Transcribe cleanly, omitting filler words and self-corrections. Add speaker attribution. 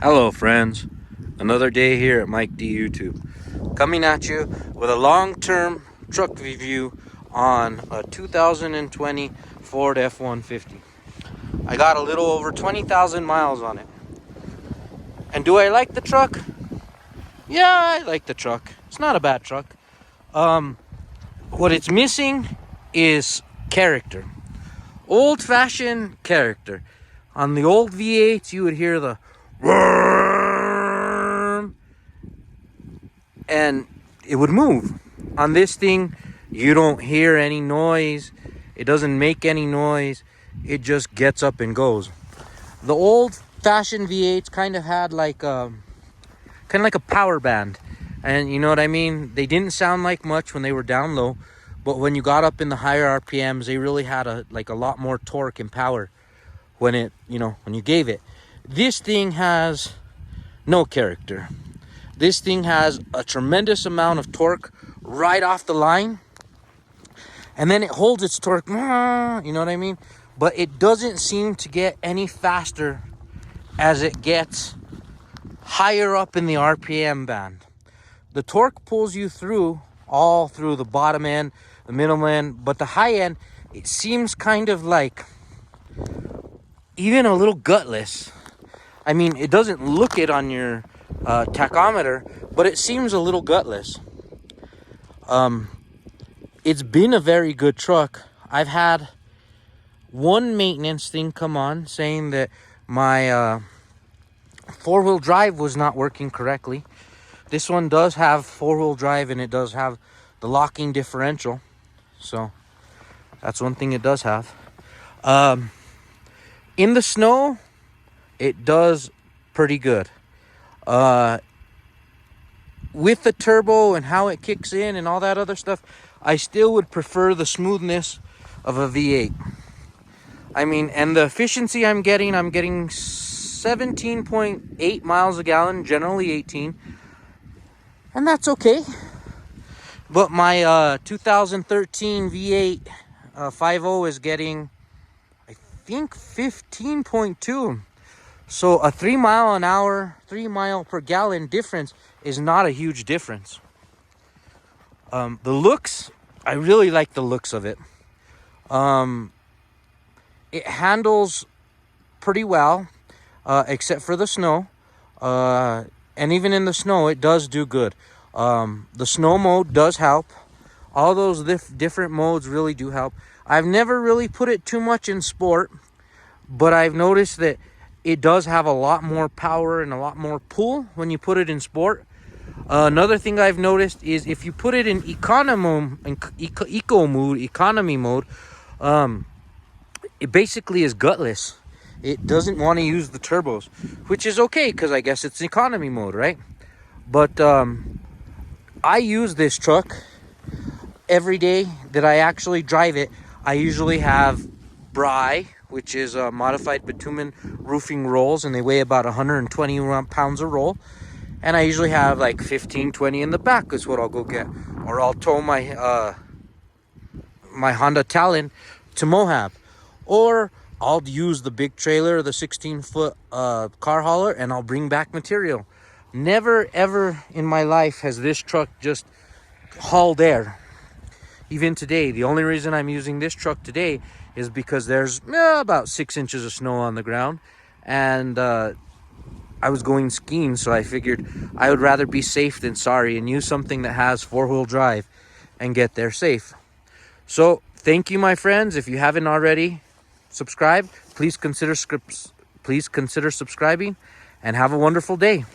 Speaker 1: Hello friends, another day here at Mike D YouTube, coming at you with a long-term truck review on a 2020 Ford F-150. I got a little over 20,000 miles on it. And do I like the truck? Yeah, I like the truck. It's not a bad truck. What it's missing is character. Old-fashioned character. On the old V8s, you would hear the and it would move. On this thing, you don't hear any noise. It doesn't make any noise. It just gets up and goes. The old-fashioned V8s kind of had like a power band, and you know what I mean. They didn't sound like much when they were down low, but when you got up in the higher RPMs, they really had a lot more torque and power when you gave it. This thing has no character. This thing has a tremendous amount of torque right off the line, and then it holds its torque, you know what I mean? But it doesn't seem to get any faster as it gets higher up in the RPM band. The torque pulls you through, all through the bottom end, the middle end, but the high end, it seems kind of like even a little gutless. I mean, it doesn't look it on your tachometer, but it seems a little gutless. It's been a very good truck. I've had one maintenance thing come on saying that my four-wheel drive was not working correctly. This one does have four-wheel drive, and it does have the locking differential, so that's one thing it does have. In the snow, it does pretty good. With the turbo and how it kicks in and all that other stuff, I still would prefer the smoothness of a V8. I mean, and the efficiency I'm getting 17.8 miles a gallon, generally 18. And that's okay. But my 2013 V8 5.0 is getting, I think, 15.2. So a 3 mile an hour, 3 mile per gallon difference is not a huge difference. The looks, I really like the looks of it. It handles pretty well, except for the snow. And even in the snow, it does do good. The snow mode does help. All those different modes really do help. I've never really put it too much in sport, but I've noticed that it does have a lot more power and a lot more pull when you put it in sport. Another thing I've noticed is if you put it in economy mode, it basically is gutless. It doesn't want to use the turbos, which is okay because I guess it's economy mode, right? But I use this truck every day that I actually drive it. I usually have Bry, which is modified bitumen roofing rolls, and they weigh about 120 pounds a roll. And I usually have like 15, 20 in the back is what I'll go get. Or I'll tow my my Honda Talon to Moab. Or I'll use the big trailer, the 16-foot car hauler, and I'll bring back material. Never, ever in my life has this truck just hauled air. Even today, the only reason I'm using this truck today is because there's about 6 inches of snow on the ground. And I was going skiing, so I figured I would rather be safe than sorry and use something that has four-wheel drive and get there safe. So, thank you, my friends. If you haven't already subscribed, please consider subscribing, and have a wonderful day.